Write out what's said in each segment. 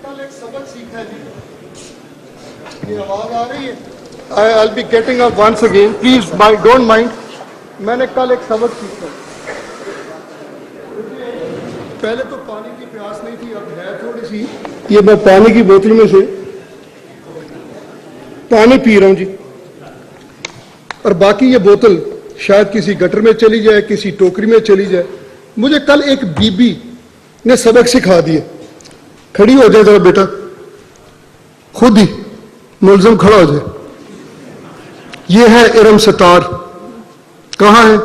کل ایک سبق سیکھا ہے جی. یہ آواز آ رہی ہے. I'll be getting up once again. Please don't mind. میں نے کل ایک سبق سیکھا. پہلے تو پانی کی پیاس نہیں تھی, اب ہے تھوڑی سی. یہ میں پانی کی بوتل میں سے پانی پی رہا ہوں جی, اور باقی یہ بوتل شاید کسی گٹر میں چلی جائے, کسی ٹوکری میں چلی جائے. مجھے کل ایک بی بی نے سبق سکھا دیا. کھڑی ہو جائے ذرا بیٹا, خود ہی ملزم کھڑا ہو جائے. یہ ہے ارم ستار. کہاں ہے؟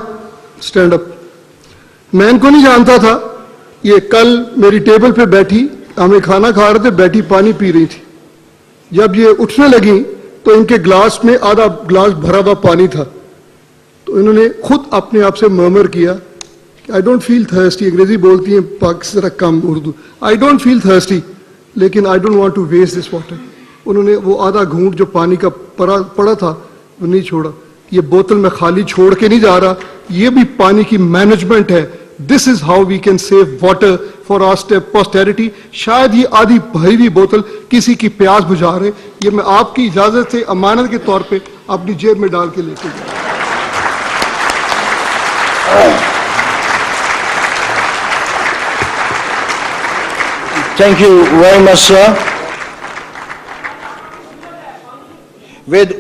Stand up. میں ان کو نہیں جانتا تھا. یہ کل میری ٹیبل پہ بیٹھی, ہمیں کھانا کھا رہے تھے, بیٹھی پانی پی رہی تھی. جب یہ اٹھنے لگی تو ان کے گلاس میں آدھا گلاس بھرا ہوا پانی تھا. تو انہوں نے خود اپنے آپ سے مرمر کیا, آئی ڈونٹ فیل تھرسٹی. انگریزی بولتی ہیں پاکستان کم Urdu. I don't feel thirsty لیکن I don't want to waste this water. انہوں نے وہ آدھا گھونٹ جو پانی کا پڑا تھا وہ نہیں چھوڑا. یہ بوتل میں خالی چھوڑ کے نہیں جا رہا. یہ بھی پانی کی مینجمنٹ ہے. This is how we can save water for our posterity. شاید یہ آدھی بھری ہوئی بوتل کسی کی پیاس بجھا رہے. یہ میں آپ کی اجازت سے امانت کے طور پہ اپنی جیب میں ڈال کے لے کے جاؤں. Thank you very much, sir. With